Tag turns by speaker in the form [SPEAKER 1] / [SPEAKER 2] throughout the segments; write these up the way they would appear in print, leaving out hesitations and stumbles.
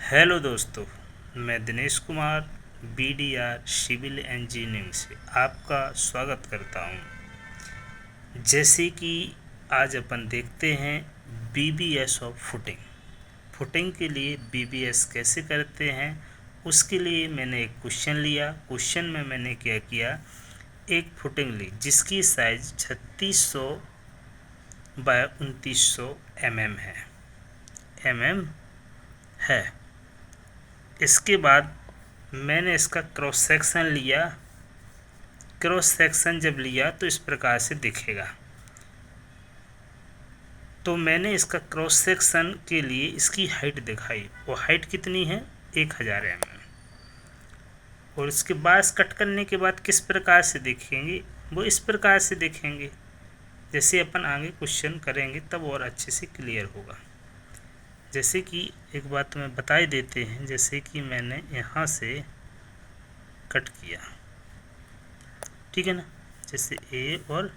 [SPEAKER 1] Hello दोस्तों, मैं Dinesh Kumar BDR civil engineering से आपका स्वागत करता हूं। जैसे कि आज अपन देखते हैं BBS ऑफ फुटिंग। फुटिंग के लिए BBS कैसे करते हैं, उसके लिए मैंने एक क्वेश्चन लिया। क्वेश्चन में मैंने क्या किया, एक फुटिंग ली जिसकी साइज 3600 बाय 2900 mm है। इसके बाद मैंने इसका क्रॉस सेक्शन लिया। क्रॉस सेक्शन जब लिया तो इस प्रकार से दिखेगा। तो मैंने इसका क्रॉस सेक्शन के लिए इसकी हाइट दिखाई। वो हाइट कितनी है, 1000 mm। और इसके बास कट करने के बाद किस प्रकार से दिखेंगे, वो इस प्रकार से दिखेंगे। जैसे अपन आगे क्वेश्चन करेंगे तब और अच्छे से क्लियर होगा। जैसे कि एक बात मैं बता ही देते हैं, जैसे कि मैंने यहाँ से कट किया, ठीक है ना। जैसे ए और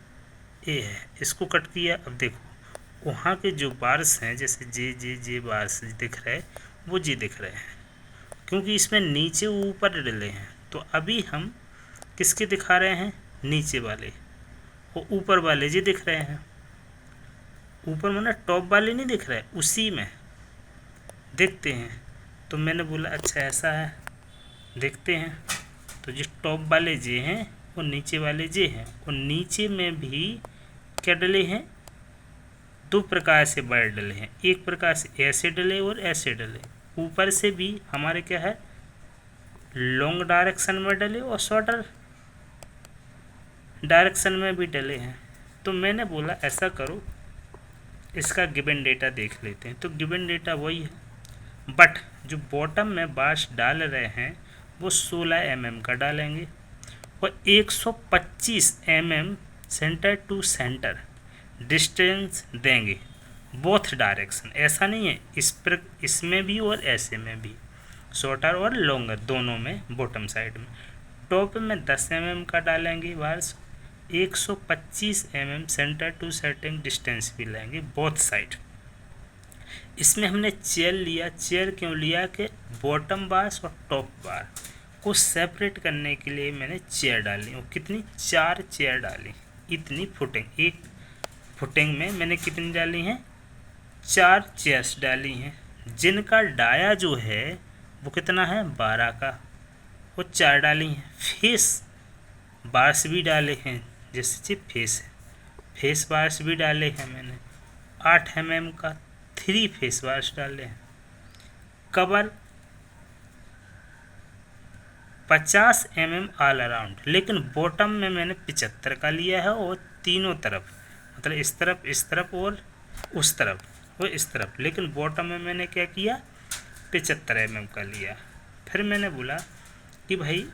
[SPEAKER 1] ए है, इसको कट किया। अब देखो वहाँ के जो बार्स हैं, जैसे जे जे जे बार्स दिख रहे हैं, वो जे दिख रहे हैं, क्योंकि इसमें नीचे ऊपर डले हैं। तो अभी हम किसके दिखा रहे हैं, नीचे वाले। वो ऊपर वाले जे दिख रहे हैं। ऊपर माना टॉप वाले नहीं दिख रहे, उसी में देखते हैं। तो मैंने बोला अच्छा ऐसा है, देखते हैं। तो जो टॉप वाले जे हैं और नीचे वाले जे हैं, और नीचे में भी क्या डले हैं, दो प्रकार से बार डले हैं। एक प्रकार से ऐसे डले और ऐसे डले। ऊपर से भी हमारे क्या है, लॉन्ग डायरेक्शन में डले और शॉर्टर डायरेक्शन में भी डले हैं। तो मैंने बोला ऐसा करो, इसका गिवन डेटा देख लेते हैं। तो गिवन डेटा वही है, बट जो बॉटम में बार्स डाल रहे हैं वो 16 mm का डालेंगे और 125 mm centre to centre distance देंगे, बोथ डायरेक्शन। ऐसा नहीं है इसमें भी और ऐसे में भी, शॉर्टर और लॉन्गर दोनों में। बॉटम साइड में टॉप में 10 mm का डालेंगे bars, 125 mm centre to centre distance भी लेंगे बोथ साइड। इसमें हमने चेयर लिया। चेयर क्यों लिया कि बॉटम बार्स और टॉप बार को सेपरेट करने के लिए मैंने चेयर डाली। और कितनी, 4 चेयर डाली। इतनी फुटिंग, एक फुटिंग में मैंने कितनी डाली हैं, 4 चेयर्स डाली हैं, जिनका डाया जो है वो कितना है, 12 का। वो 4 डाली हैं। फेस बार्स भी डाले हैं, जैसे फेस है, फेस बार्स भी डाले हैं मैंने 8 mm का। 3 फेस बार्स डाले हैं। कवर 50 mm ऑल अराउंड, लेकिन बॉटम में मैंने 75 का लिया है। और तीनों तरफ, मतलब इस तरफ और उस तरफ और इस तरफ। लेकिन बॉटम में मैंने क्या किया, 75 mm का लिया। फिर मैंने बोला कि भाई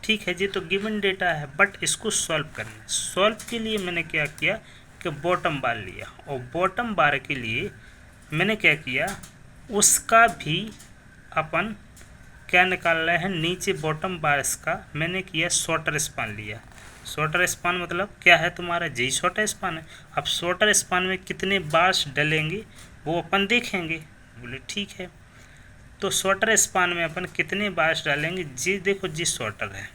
[SPEAKER 1] ठीक है जी, तो गिवन डेटा है, बट इसको सॉल्व करना है। सॉल्व के लिए मैंने क्या किया कि बॉटम बार लिया। और बॉटम बार के लिए मैंने क्या किया, उसका भी अपन क्या निकाल रहे हैं, नीचे बॉटम बार्स का मैंने किया शॉर्टर स्पान लिया। शॉर्टर स्पान मतलब क्या है तुम्हारा, जी शॉर्टर स्पान है। अब शॉर्टर स्पान में कितने बार्स डलेंगे वो अपन देखेंगे। बोले ठीक है, तो शॉर्टर स्पान में अपन कितने बार्स डालेंगे। जी देखो, जी शॉर्टर है,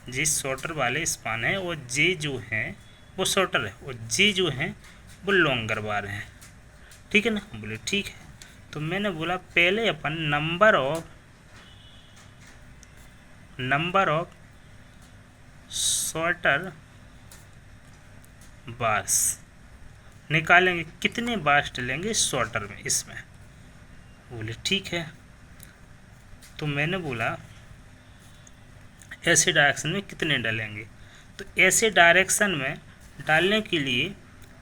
[SPEAKER 1] जी शॉर्टर वाले स्पान है, और जे जो है वो शॉर्टर है, और जे जो है वो लॉन्गर बार है, ठीक है ना। बोले ठीक है। तो मैंने बोला पहले अपन नंबर ऑफ शॉर्टर बार्स निकालेंगे, कितने बार्स डलेंगे शॉर्टर में इसमें। बोले ठीक है। तो मैंने बोला ऐसे डायरेक्शन में कितने डालेंगे। तो ऐसे डायरेक्शन में डालने के लिए,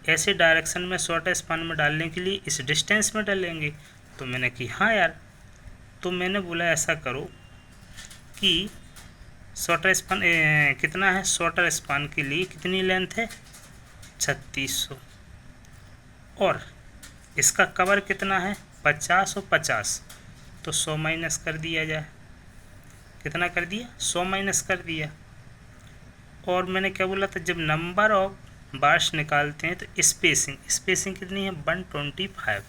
[SPEAKER 1] ऐसे डायरेक्शन में शॉर्ट स्पान में डालने के लिए इस डिस्टेंस में डालेंगे। तो मैंने कि हाँ यार। तो मैंने बोला ऐसा करो कि शॉर्टर स्पान कितना है, शॉर्टर स्पान के लिए कितनी लेंथ है, 3600। और इसका कवर कितना है, 50 और 50, तो 100 माइनस कर दिया जाए। कितना कर दिया, 100 माइनस कर दिया। और मैंने क्या बोला था, जब नंबर ऑफ बार्स निकालते हैं तो स्पेसिंग कितनी है, 125।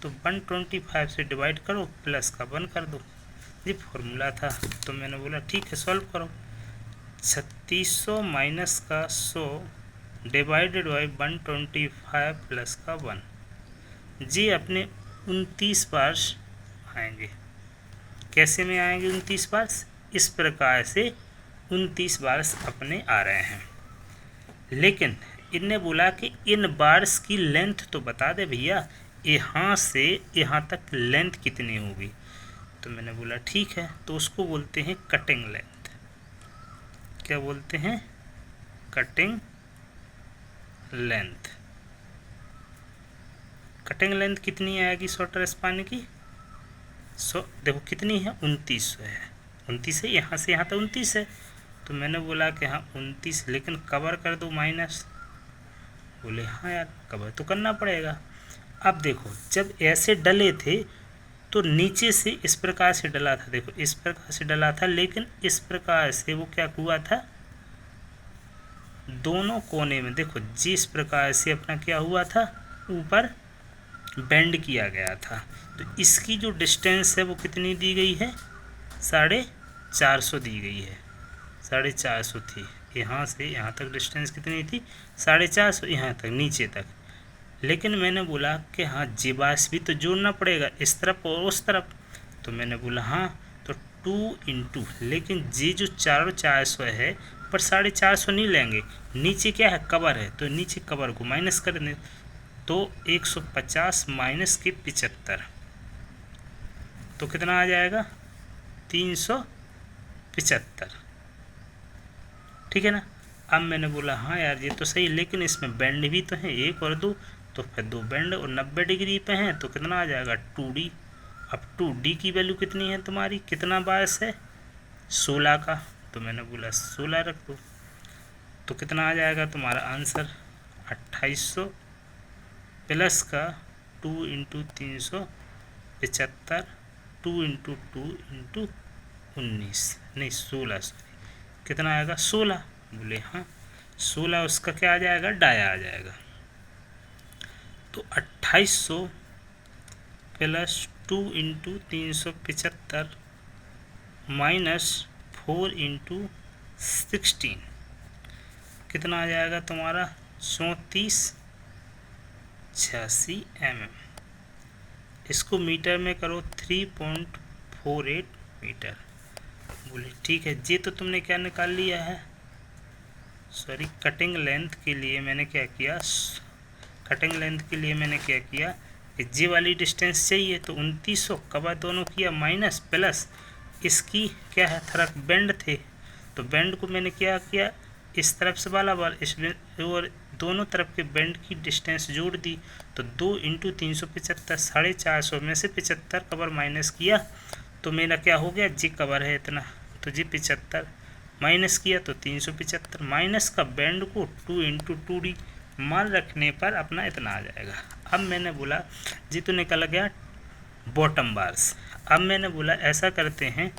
[SPEAKER 1] तो तो 125 से डिवाइड करो, प्लस का 1 कर दो, ये फॉर्मूला था। तो मैंने बोला ठीक है सॉल्व करो। 3600 माइनस का 100 डिवाइडेड बाई 125 प्लस का 1, जी अपने 29 बार आएंगे। कैसे में आएंगे 29 बार? इस प्रकार से 29 बार अपने आ रहे हैं। लेकिन इनने बोला कि इन बार्स की लेंथ तो बता दे भैया, यहाँ से यहाँ तक लेंथ कितनी होगी। तो मैंने बोला ठीक है, तो उसको बोलते हैं कटिंग लेंथ। क्या बोलते हैं? Cutting length. कटिंग लेंथ कितनी आएगी शॉर्टर स्पान की? देखो कितनी है, 2900 है। 29 है, यहाँ से यहाँ तक 29 है। तो मैंने बोला कि हाँ 29, लेकिन कवर कर दो माइनस। बोले हाँ यार कवर तो करना पड़ेगा। अब देखो जब ऐसे डले थे तो नीचे से इस प्रकार से डला था, देखो इस प्रकार से डला था, लेकिन इस प्रकार से वो क्या हुआ था, दोनों कोने में देखो जिस प्रकार से अपना क्या हुआ था, ऊपर बेंड किया गया था। तो इसकी जो डिस्टेंस है वो कितनी दी गई है? 450 दी गई है। 450 थी, यहाँ से यहाँ तक डिस्टेंस कितनी थी? 450, यहाँ तक नीचे तक। लेकिन मैंने बोला कि हाँ जीवास भी तो जोड़ना पड़ेगा इस तरफ और उस तरफ। तो मैंने बोला हाँ, तो 2 इंटू, लेकिन जी जो 450 है पर 450 नहीं लेंगे, नीचे क्या है कवर है, तो नीचे कवर को माइनस कर दें। तो 150 माइनस के 75, तो कितना आ जाएगा? 375। ठीक है ना। अब मैंने बोला हाँ यार ये तो सही, लेकिन इसमें बेंड भी तो है, 1 और 2, तो फिर 2 बेंड और 90 डिग्री पे हैं, तो कितना आ जाएगा? 2D। अब 2D की वैल्यू कितनी है तुम्हारी? कितना बायस है? 16 का। तो मैंने बोला 16 रख दो। तो कितना आ जाएगा तुम्हारा आंसर? 2800 प्लस का 2 इंटू 375, 2 इंटू 2 इंटू 19, नहीं 16, सॉरी कितना आएगा? 16। बोले हाँ 16, उसका क्या आ जाएगा? डाया आ जाएगा। तो 2800 प्लस 2 इंटू 375 माइनस 4 इंटू 16, कितना आ जाएगा तुम्हारा? 3486 mm। इसको मीटर में करो 3.48 मीटर। बोले ठीक है, ये तो तुमने क्या निकाल लिया है, सॉरी कटिंग लेंथ के लिए मैंने क्या किया, कटिंग लेंथ के लिए मैंने क्या किया कि जी वाली डिस्टेंस चाहिए, तो 2900 कवर दोनों किया माइनस, प्लस इसकी क्या है थोड़ा बेंड थे, तो बेंड को मैंने क्या किया, इस तरफ से वाला बार इस और दोनों तरफ के बेंड की डिस्टेंस जोड़ दी। तो 2 इंटू 375, 450 में से 75 कवर माइनस किया, तो मेरा क्या हो गया, जी कवर है इतना, तो जी 75 माइनस किया तो 375, माइनस का बेंड को 2 इंटू 2D मान रखने पर अपना इतना आ जाएगा। अब मैंने बोला जी तो निकल गया बॉटम बार्स। अब मैंने बोला ऐसा करते हैं,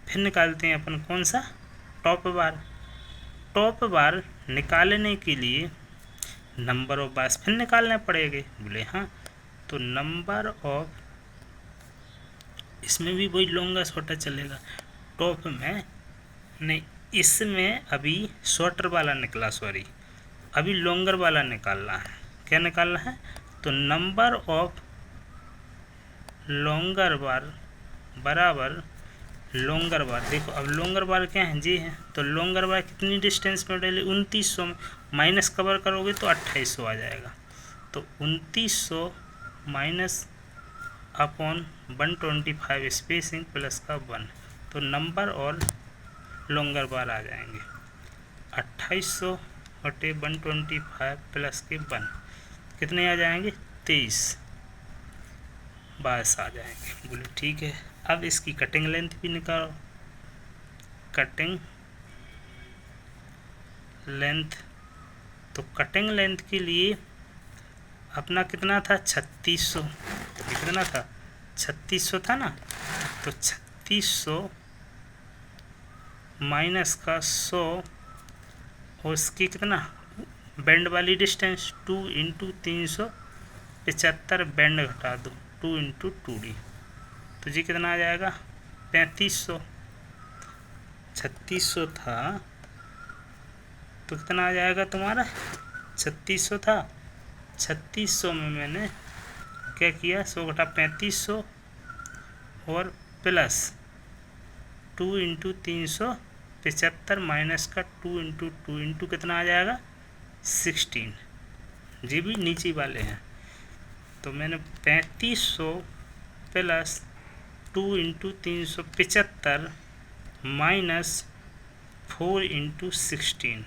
[SPEAKER 1] फिर निकालते हैं अपन कौन सा, टॉप बार। टॉप बार निकालने के लिए नंबर ऑफ बार्स फिर निकालने पड़ेंगे। बोले हाँ, तो नंबर ऑफ, इसमें भी वही लॉन्गर शॉर्टर चलेगा, टॉप में नहीं, इसमें अभी शॉर्टर वाला निकला, सॉरी अभी लॉन्गर वाला निकालना है। क्या निकालना है, तो नंबर ऑफ लॉन्गर बार बराबर लॉन्गर बार। देखो अब लॉन्गर बार क्या है, जी है, तो लॉन्गर बार कितनी डिस्टेंस में डले, 2900 में, माइनस कवर करोगे तो 2800 आ जाएगा। तो 2900 माइनस अपॉन 125 स्पेसिंग प्लस का 1, तो नंबर और लॉन्गर बार आ जाएंगे 2800 बटे 125 प्लस के 1, कितने आ जाएंगे, 23 बार्स आ जाएंगे। बोले ठीक है, अब इसकी कटिंग लेंथ भी निकालो। कटिंग लेंथ, तो कटिंग लेंथ के लिए अपना कितना था, 3600, कितना था, 3600 था ना, तो 3600 माइनस का 100 और इसकी कितना बेंड वाली डिस्टेंस 2 इंटू 375, बेंड घटा दो 2 इंटू 2D, तो जी कितना आ जाएगा 3500। 3600 था तो कितना आ जाएगा तुम्हारा 3600 था। 3600 में मैंने क्या किया 100 घटा 3500 और प्लस 2 इंटू 375 माइनस का 2 इंटू 2 इंटू कितना आ जाएगा 16। जी भी नीचे वाले हैं तो मैंने 3500 प्लस 2 इंटू 375 माइनस 4 इंटू 16,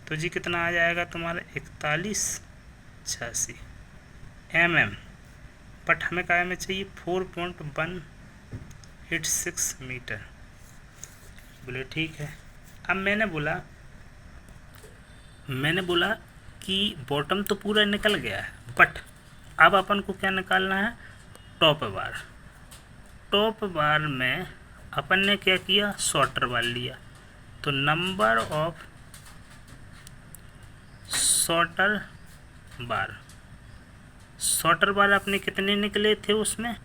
[SPEAKER 1] तो जी कितना आ जाएगा तुम्हारा 4186 mm, बट हमें क्या में चाहिए 4.186 मीटर। बोले ठीक है। अब मैंने बोला कि बॉटम तो पूरा निकल गया है, बट अब अपन को क्या निकालना है टॉप बार। टॉप बार में अपन ने क्या किया शॉर्टर बार लिया, तो नंबर ऑफ शॉर्टर बार अपने कितने निकले थे, उसमें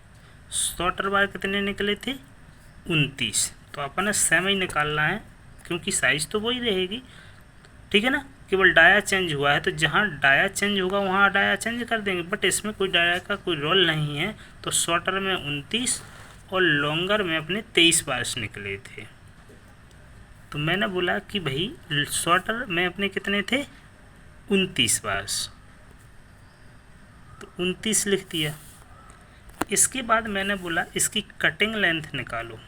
[SPEAKER 1] शॉर्टर बार कितने निकले थे 29, तो अपन सेम ही निकालना है क्योंकि साइज तो वही रहेगी, ठीक है ना। केवल डाया चेंज हुआ है तो जहाँ डाया चेंज होगा वहाँ डाया चेंज कर देंगे, बट इसमें कोई डाया का कोई रोल नहीं है। तो शॉर्टर में 29 और लॉन्गर में अपने 23 बार्स निकले थे। तो मैंने बोला कि भाई शॉर्टर में अपने कितने थे 29 बार्स, तो 29 लिख दिया। इसके बाद मैंने बोला इसकी कटिंग लेंथ निकालो।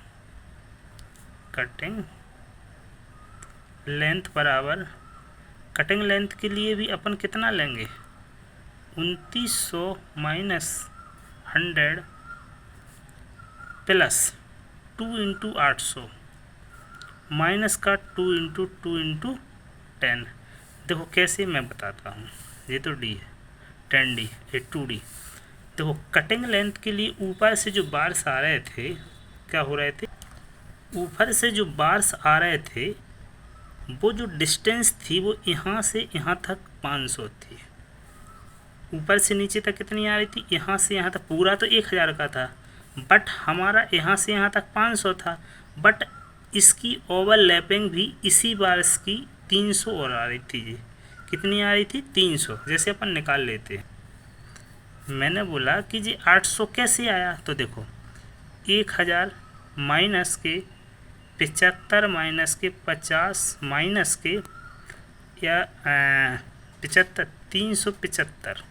[SPEAKER 1] कटिंग लेंथ बराबर, कटिंग लेंथ के लिए भी अपन कितना लेंगे 2900 माइनस 100 प्लस 2 इंटू 800 माइनस का 2 इंटू 2 इंटू 10। देखो कैसे मैं बताता हूँ, ये तो डी है 10D, ये 2D। देखो कटिंग लेंथ के लिए ऊपर से जो बार्स आ रहे थे क्या हो रहे थे, ऊपर से जो बार्स आ रहे थे वो जो डिस्टेंस थी वो यहाँ से यहाँ तक 500 थी। ऊपर से नीचे तक कितनी आ रही थी, यहाँ से यहाँ तक पूरा तो 1000 का था, बट हमारा यहाँ से यहाँ तक 500 था। बट इसकी ओवरलैपिंग भी इसी बार्स की 300 और आ रही थी। जी कितनी आ रही थी 300, जैसे अपन निकाल लेते। मैंने बोला कि जी 800 कैसे आया, तो देखो 1000 माइनस के 75 माइनस के 50 माइनस के या 75 375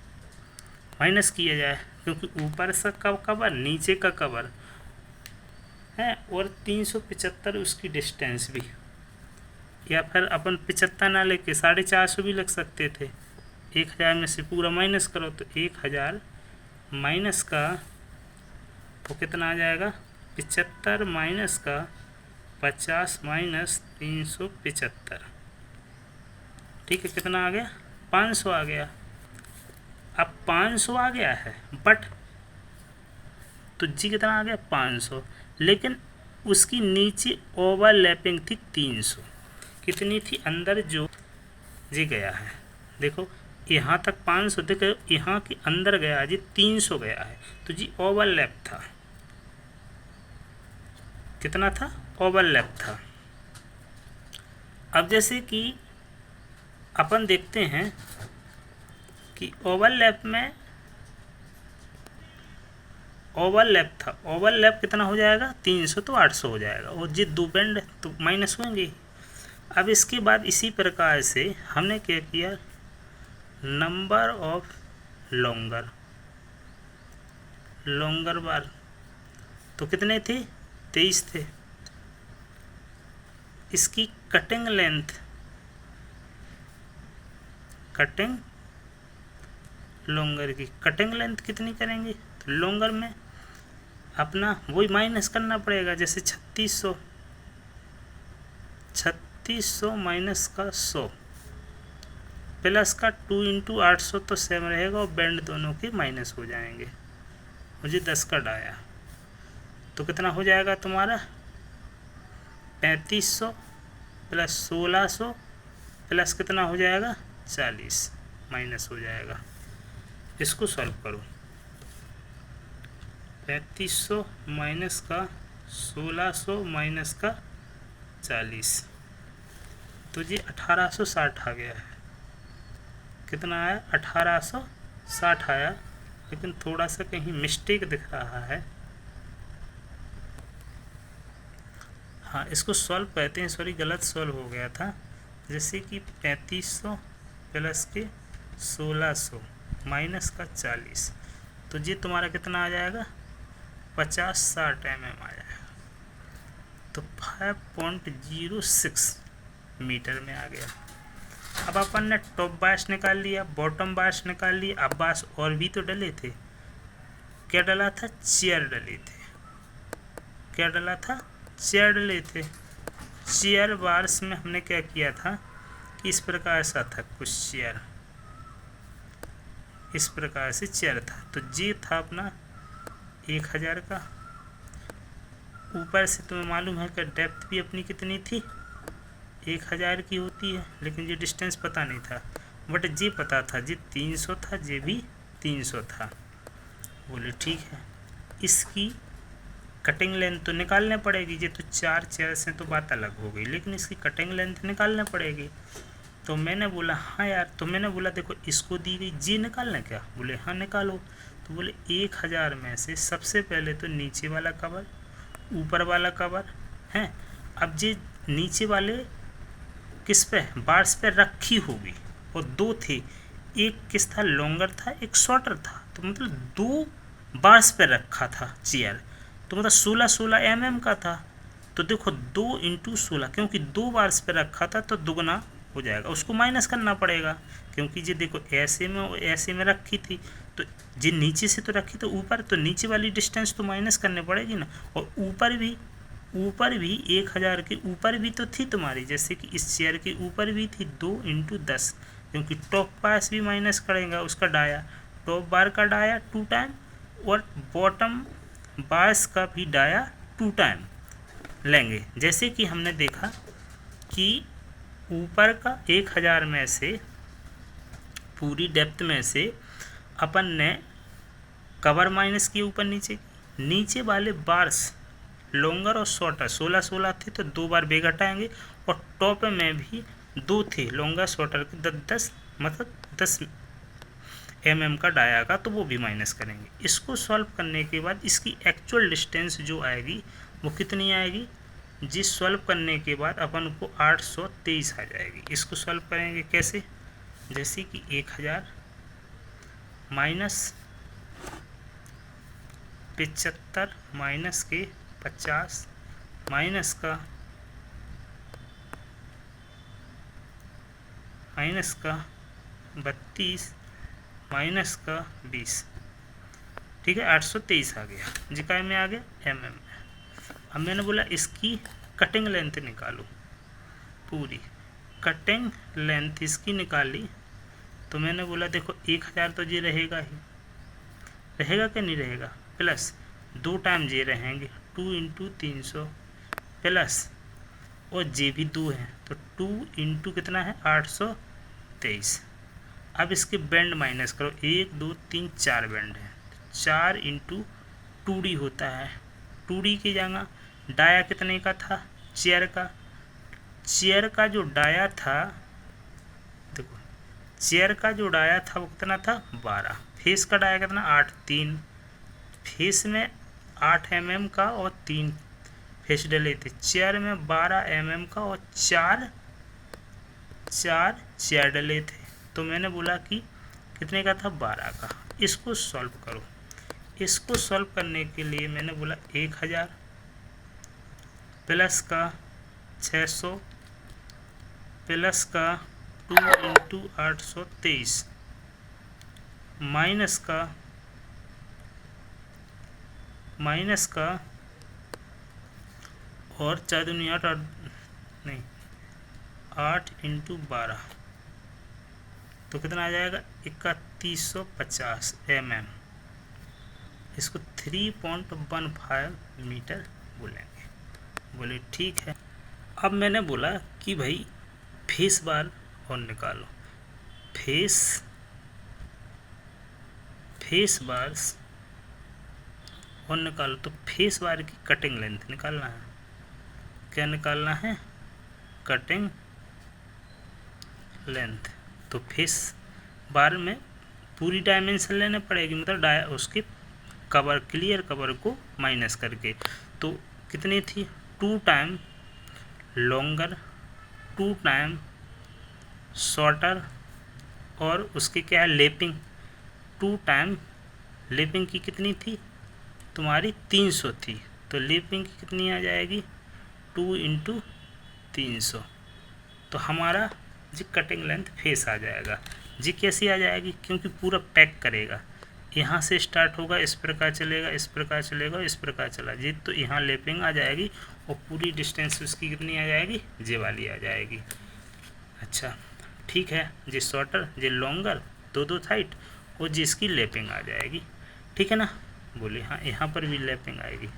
[SPEAKER 1] माइनस किया जाए, क्योंकि ऊपर से कवर नीचे का कवर है और 375 उसकी डिस्टेंस भी, या फिर अपन 75 ना लेके 450 भी लग सकते थे। 1000 में से पूरा माइनस करो तो 1000 माइनस का वो कितना आ जाएगा 75 माइनस का 50 माइनस 375, ठीक है। कितना आ गया 500 आ गया। अब 500 आ गया है, बट तो जी कितना आ गया 500, लेकिन उसकी नीचे ओवरलैपिंग थी 300। कितनी थी अंदर जो जी गया है, देखो यहाँ तक 500, देखो यहाँ के अंदर गया जी 300 गया है, तो जी ओवरलैप था। कितना था ओवरलैप था। अब जैसे कि अपन देखते हैं कि ओवरलैप में ओवरलैप था, ओवरलैप कितना हो जाएगा 300, तो 800 हो जाएगा, और जी दो बेंड तो माइनस होंगे। अब इसके बाद इसी प्रकार से हमने क्या किया नंबर ऑफ लॉन्गर बार, तो कितने थे 23 थे। इसकी कटिंग लॉन्गर की कटिंग लेंथ कितनी करेंगे, तो लॉन्गर में अपना वही माइनस करना पड़ेगा, जैसे 3600 माइनस का 100 प्लस का 2 इंटू 800 तो सेम रहेगा, और बेंड दोनों के माइनस हो जाएंगे। मुझे 10 का डाया तो कितना हो जाएगा तुम्हारा 3500 प्लस 1600 प्लस कितना हो जाएगा 40 माइनस हो जाएगा। इसको सॉल्व करो। 3500 माइनस का 1600 माइनस का 40, तो जी 1860 आ गया है। कितना आया? 1860 आया, लेकिन थोड़ा सा कहीं मिस्टेक दिख रहा है। हाँ, इसको सॉल्व कहते हैं, सॉरी गलत सॉल्व हो गया था। जैसे कि 3500 प्लस के 1600 माइनस का 40, तो जी तुम्हारा कितना आ जाएगा? 50-60 mm आ जाएगा। तो 5.06 मीटर में आ गया। अब अपन ने टॉप बायस निकाल लिया, बॉटम बायस निकाल लिया। अब बायस और भी तो डले थे। क्या डला था? चेयर डले थे। क्या डला था? चेयर डले थे। चेयर बार्स में हमने क्या किया था कि इस प्रकार सा था कुछ चेयर, इस प्रकार से चेयर था। तो जी था अपना 1000 का। ऊपर से तुम्हें मालूम है कि डेप्थ भी अपनी कितनी थी? 1000 की होती है, लेकिन ये डिस्टेंस पता नहीं था। बट जी पता था, जी 300 था, जे भी 300 था। बोले ठीक है, इसकी कटिंग लेंथ तो निकालने पड़ेगी। ये तो 4 चेयर से तो बात अलग हो गई, लेकिन इसकी कटिंग लेंथ निकालने पड़ेगी। तो मैंने बोला हाँ यार, तो मैंने बोला देखो इसको दी गई जी निकालना क्या? बोले हाँ निकालो। तो बोले 1000 में से सबसे पहले तो नीचे वाला कवर, ऊपर वाला कवर है। अब जी नीचे वाले किस पे? बार्स पे रखी होगी, और 2 थे। एक किस था? लॉन्गर था, एक शॉर्टर था। तो मतलब 2 बार्स पे रखा था चेयर, तो मतलब 16-16 mm का था। तो देखो 2 × 16, क्योंकि 2 बार्स पे रखा था तो दुगना हो जाएगा, उसको माइनस करना पड़ेगा। क्योंकि ये देखो ऐसे में रखी थी, तो जी नीचे से तो रखी तो ऊपर, तो नीचे वाली डिस्टेंस तो माइनस करनी पड़ेगी ना। और ऊपर भी 1000 के ऊपर भी तो थी तुम्हारी, जैसे कि इस चेयर के ऊपर भी थी 2 × 10, क्योंकि टॉप बार्स भी माइनस करेगा उसका डाया, टॉप बार का डाया 2 टाइम और बॉटम बार्स का भी डाया 2 टाइम लेंगे। जैसे कि हमने देखा कि ऊपर का 1000 में से पूरी डेप्थ में से अपन ने कवर माइनस किए ऊपर नीचे वाले बार्स लॉन्गर और शॉर्टर 16-16 थे, तो 2 बार बेग हटाएंगे। और टॉप में भी 2 थे लॉन्गर शॉर्टर के 10 मतलब 10 mm का डाया का, तो वो भी माइनस करेंगे। इसको सॉल्व करने के बाद इसकी एक्चुअल डिस्टेंस जो आएगी वो कितनी आएगी? जिस सॉल्व करने के बाद अपन को 823 आ जाएगी। इसको सॉल्व करेंगे कैसे? जैसे कि 1000 माइनस 75 माइनस के 50 माइनस का 32 माइनस का 20, ठीक है। 823 आ गया। जी काय में आ गया? mm में। अब मैंने बोला इसकी कटिंग लेंथ निकालो, पूरी कटिंग लेंथ इसकी निकाली। तो मैंने बोला देखो 1000 तो ये रहेगा ही, रहेगा कि नहीं रहेगा? प्लस 2 टाइम जे रहेंगे 2 × 300 प्लस, और जे भी 2 है तो 2 × कितना है? 823। अब इसके बैंड माइनस करो, 1 2 3 4 बैंड है, 4 × 2d होता है। 2d की जगह डाया कितने का था? चेयर का जो डाया था, देखो चेयर का जो डाया था वो कितना था? 12। फेस का डाया कितना? 8 3 फेस में 8 mm का और 3 फेस डले थे। चेयर में 12 mm का और 4 चेयर डले थे। तो मैंने बोला कि कितने का था? 12 का। इसको सॉल्व करो। इसको सॉल्व करने के लिए मैंने बोला 1000 प्लस का 600 प्लस का 2 × 823 माइनस का और 4 दूनी 8 नहीं 8 × 12, तो कितना आ जाएगा? 3150 mm। इसको 3.15 मीटर बोलेंगे। बोले ठीक है। अब मैंने बोला कि भाई फेस बार और निकालो। फेस बार्स और निकालो। तो फेस बार की कटिंग लेंथ निकालना है। क्या निकालना है? Cutting length. तो फेस बार में पूरी डायमेंशन लेने पड़ेगी, मतलब उसके कवर, क्लियर कवर को माइनस करके। तो कितनी थी? 2 टाइम लॉन्गर, 2 टाइम शॉर्टर, और उसकी क्या है? लेपिंग। 2 टाइम लेपिंग की कितनी थी तुम्हारी? 300 थी। तो लेपिंग की कितनी आ जाएगी? 2 इंटू 300। तो हमारा जी कटिंग लेंथ फेस आ जाएगा। जी कैसी आ जाएगी? क्योंकि पूरा पैक करेगा। यहाँ से स्टार्ट होगा, इस प्रकार चलेगा, इस प्रकार चलेगा, इस प्रकार चला जी, तो यहाँ लेपिंग आ जाएगी और पूरी डिस्टेंस उसकी कितनी आ जाएगी? जे वाली आ जाएगी। अच्छा ठीक है जी, शॉर्टर जी लॉन्गर, दो साइड, और जिसकी लेपिंग आ जाएगी। ठीक है ना? बोले हाँ, यहाँ पर भी लेपिंग आएगी,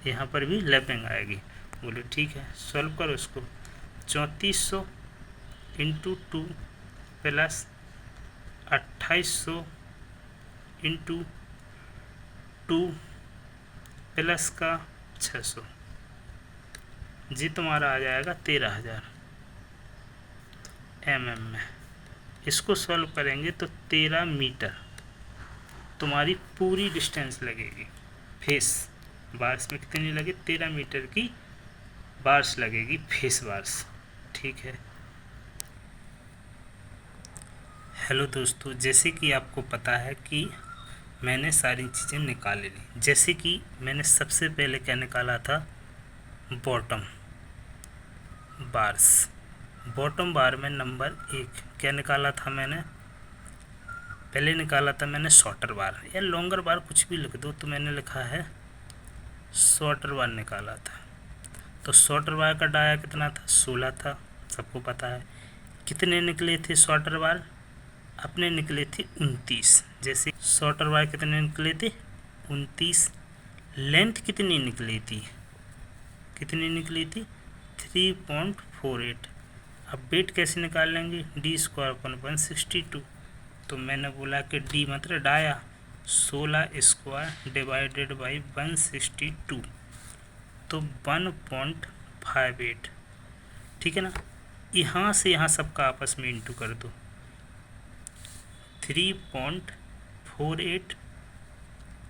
[SPEAKER 1] यहाँ पर भी लेपिंग आएगी। बोले ठीक है, सॉल्व करो इसको। 3400 इंटू 2 प्लस 2800 इंटू 2 प्लस का 600 जी तुम्हारा आ जाएगा 13,000 mm में। इसको सॉल्व करेंगे तो 13 मीटर तुम्हारी पूरी डिस्टेंस लगेगी। फेस बार्स में कितनी लगे? 13 मीटर की बार्स लगेगी, फेस बार्स। ठीक है। हेलो दोस्तों, जैसे कि आपको पता है कि मैंने सारी चीज़ें निकाल ली। जैसे कि मैंने सबसे पहले क्या निकाला था? Bottom bars. बॉटम बार में नंबर 1 क्या निकाला था मैंने? पहले निकाला था मैंने शॉर्टर बार, या लॉन्गर बार कुछ भी लिख दो, तो मैंने लिखा है शॉर्टर बार निकाला था। तो शॉर्टर बार का डाया कितना था? 16 था, सबको पता है। कितने निकले थे शॉर्टर बार? अपने निकले थे 29। जैसे शॉर्टर बार कितने निकले थे? 29। लेंथ कितनी निकली थी? कितनी निकली थी? 3.48। अब वेट कैसे निकाल लेंगे? D square upon 162। तो मैंने बोला कि डी मतलब डाया 16 स्क्वायर डिवाइडेड बाई 162, तो 1.58। ठीक है ना? यहाँ से यहाँ सबका आपस में इंटू कर दो। 3.48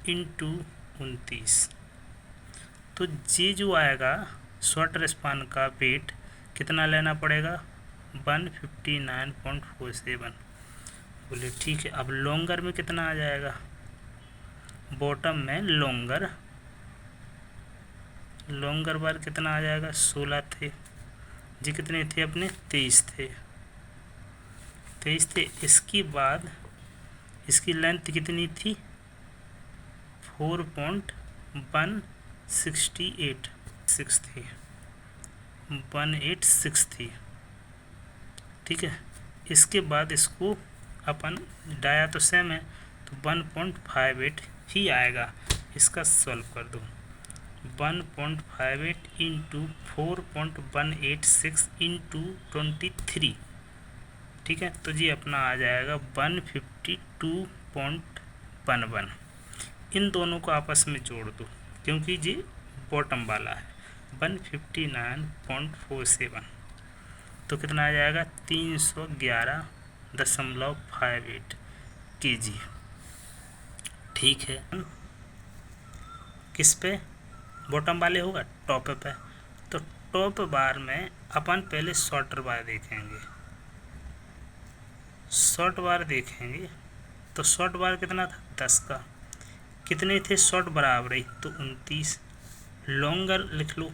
[SPEAKER 1] इंटू 29, तो ये जो आएगा शॉर्टर स्पान का वेट कितना लेना पड़ेगा? 159.47। बोले ठीक है। अब लॉन्गर में कितना आ जाएगा? बॉटम में लॉन्गर बार कितना आ जाएगा? 16 थे जी, कितने थे अपने? 23 थे। इसके बाद इसकी लेंथ कितनी थी? 4.168 थी, 186 थी। ठीक है। इसके बाद इसको अपन डाया तो सेम है, तो 1.58 ही आएगा। इसका सॉल्व कर दो। 1.58 इंटू 4.186 इंटू 23। ठीक है। तो जी अपना आ जाएगा 152.11। इन दोनों को आपस में जोड़ दो, क्योंकि जी बॉटम वाला है। 159.47, तो कितना आ जाएगा? 311.58 kg। ठीक है। किस पे? बॉटम वाले होगा, टॉप पे। तो टॉप बार में अपन पहले शॉर्टर बार देखेंगे। शॉर्ट बार देखेंगे तो शॉर्ट बार कितना था? 10 का। कितने थे शॉर्ट बराबर ही? तो 29। लॉन्गर लिख लो,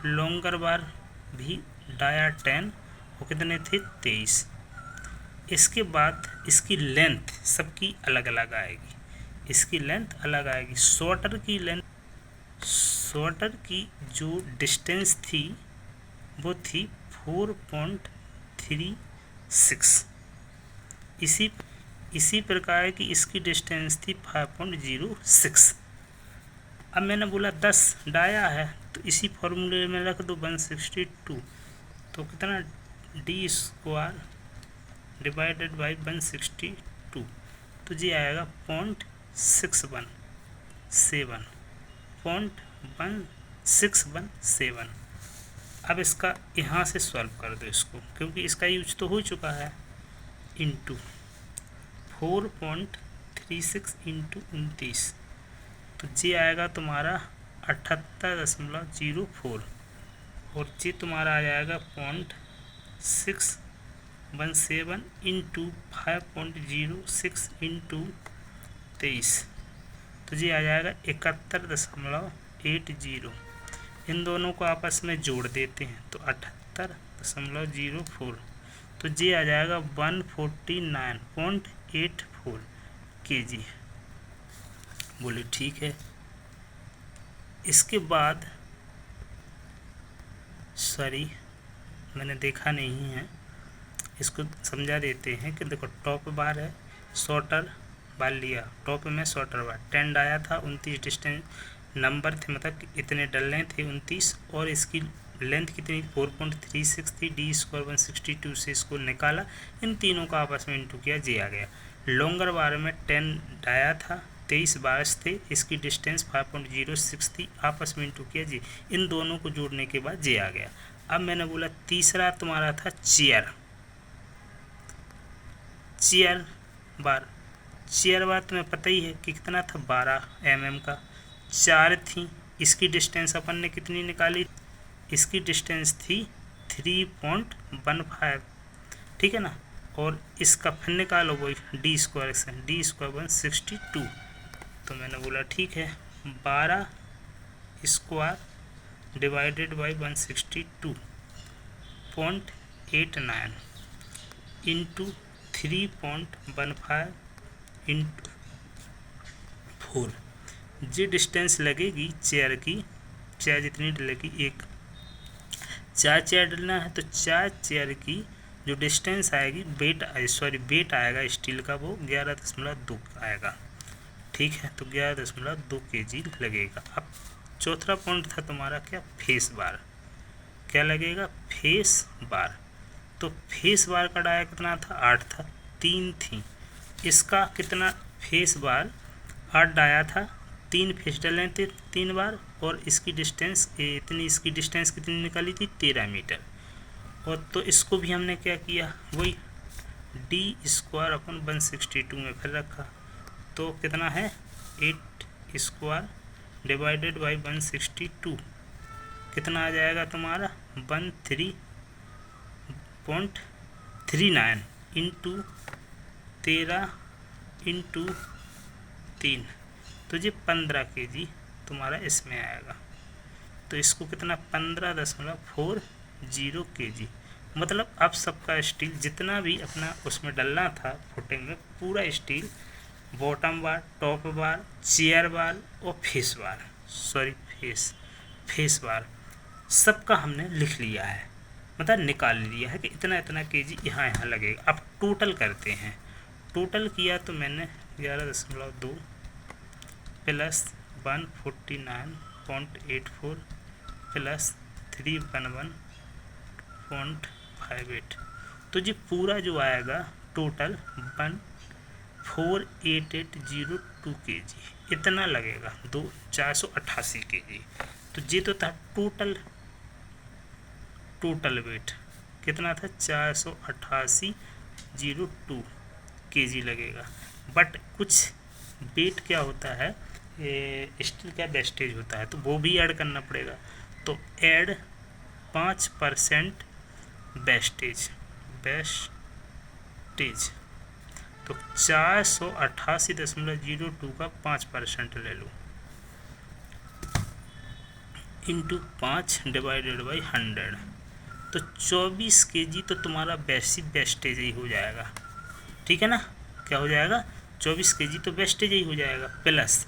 [SPEAKER 1] लॉन्गर बार भी डाया 10, वो कितने थे? 23। इसके बाद इसकी लेंथ सबकी अलग अलग आएगी। इसकी लेंथ अलग आएगी। शॉर्टर की लेंथ, शॉर्टर की जो डिस्टेंस थी वो थी 4.36। इसी प्रकार की इसकी डिस्टेंस थी 5.06। अब मैंने बोला 10 डाया है, तो इसी फॉर्मूले में रख दो 162। तो कितना? डी स्क्वायर डिवाइडेड बाई 162, तो जी आएगा 0.61। 7.1617। अब इसका यहाँ से सॉल्व कर दो इसको, क्योंकि इसका यूज तो हो चुका है। इंटू 4.36 इंटू 29, तो ये आएगा तुम्हारा 78.04, और ये तुम्हारा आ जाएगा 0.617 इंटू 5.06 इंटू 23, तो ये आ जाएगा 71.80। इन दोनों को आपस में जोड़ देते हैं तो 78.04, तो ये आ जाएगा 149.84 kg। बोले ठीक है। इसके बाद सॉरी मैंने देखा नहीं है, इसको समझा देते हैं कि देखो टॉप बार है, शॉर्टर बार लिया, टॉप में शॉर्टर बार 10 आया था, 29 डिस्टेंस नंबर थे, मतलब इतने डलने थे 29, और इसकी लेंथ कितनी 4.36 थी, डी स्क्वायर 162 से इसको निकाला, इन तीनों का आपस में इंटू किया, जे आ गया। लॉन्गर बार में 10 डाया था, 23 बार्स थे, इसकी डिस्टेंस 5.06 थी, आपस में इंटू किया, जे, इन दोनों को जोड़ने के बाद जे आ गया। अब मैंने बोला तीसरा तुम्हारा था चेयर बार। चेयर बार तुम्हें पता ही है कि कितना था 12 mm का, 4 थी, इसकी डिस्टेंस अपन ने कितनी निकाली, इसकी डिस्टेंस थी 3.15, ठीक है ना, और इसका फिर निकालो वही डी स्क्वायर से, डी स्क्वायर 162, तो मैंने बोला ठीक है 12 square divided by 162.89 into 3.15 into 4, जी डिस्टेंस लगेगी चेयर की, चेयर जितनी डलेगी, एक 4 चेयर डलना है तो 4 चेयर की जो डिस्टेंस आएगी वेट आएगा स्टील का, वो 11.2 आएगा, ठीक है, तो 11.2 kg लगेगा। अब चौथा पॉइंट था तुम्हारा क्या, फेस बार, क्या लगेगा फेस बार, तो फेस बार का डाया कितना था 8 था, 3 थी, इसका कितना फेस बार 8 डाया था, 3 फेस डले थे 3 बार, और इसकी डिस्टेंस इतनी, इसकी डिस्टेंस कितनी निकाली थी 13 मीटर, और तो इसको भी हमने क्या किया, वही डी स्क्वायर अपन 162 में फिर रखा, तो कितना है 8 स्क्वायर डिवाइडेड बाई 162, कितना आ जाएगा तुम्हारा 13.39 इंटू 13 इंटू 3, तो ये 15 kg तुम्हारा इसमें आएगा, तो इसको कितना 15.40 kg, मतलब अब सबका स्टील जितना भी अपना उसमें डलना था फुटिंग में, पूरा steel bottom bar, top bar, chair bar और फेस बार सबका हमने लिख लिया है, मतलब निकाल लिया है कि इतना इतना kg यहाँ लगेगा। अब टोटल करते हैं, टोटल किया तो मैंने 11.2 प्लस 149.84 प्लस 311.58, तो जी पूरा जो आएगा टोटल 48802 kg इतना लगेगा, 488 kg। तो ये तो था टोटल वेट कितना था 48802 kg लगेगा। बट कुछ वेट क्या होता है, स्टील का वेस्टेज होता है, तो वो भी ऐड करना पड़ेगा, तो ऐड 5% वेस्टेज, तो 488.02 का 5% ले लो, इंटू 5 डिवाइडेड बाई 100, तो 24 kg तो तुम्हारा बेसिक वेस्टेज ही हो जाएगा, ठीक है ना, क्या हो जाएगा 24 kg तो वेस्टेज ही हो जाएगा, प्लस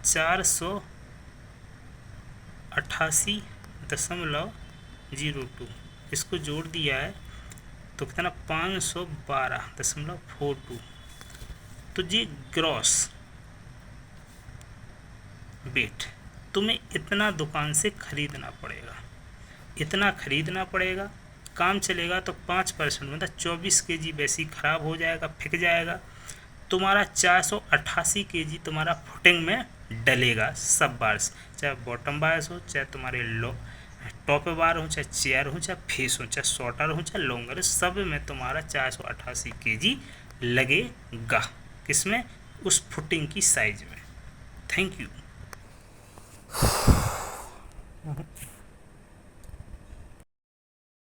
[SPEAKER 1] 488.02 इसको जोड़ दिया है तो कितना 512.42, तो ये ग्रॉस वेट तुम्हें इतना दुकान से खरीदना पड़ेगा, काम चलेगा तो 5%, मतलब 24 kg वैसे ही ख़राब हो जाएगा, फिक जाएगा, तुम्हारा 488 kg तुम्हारा फुटिंग में डलेगा सब बार्स, चाहे बॉटम बार्स हो, चाहे तुम्हारे लो टॉप बार हो, चाहे चेयर हो, चाहे फेस हो, चाहे शॉर्टर हो, चाहे लॉन्गर, सब में तुम्हारा 488 kg लगेगा। किसमें? उस फुटिंग की साइज में। Thank you.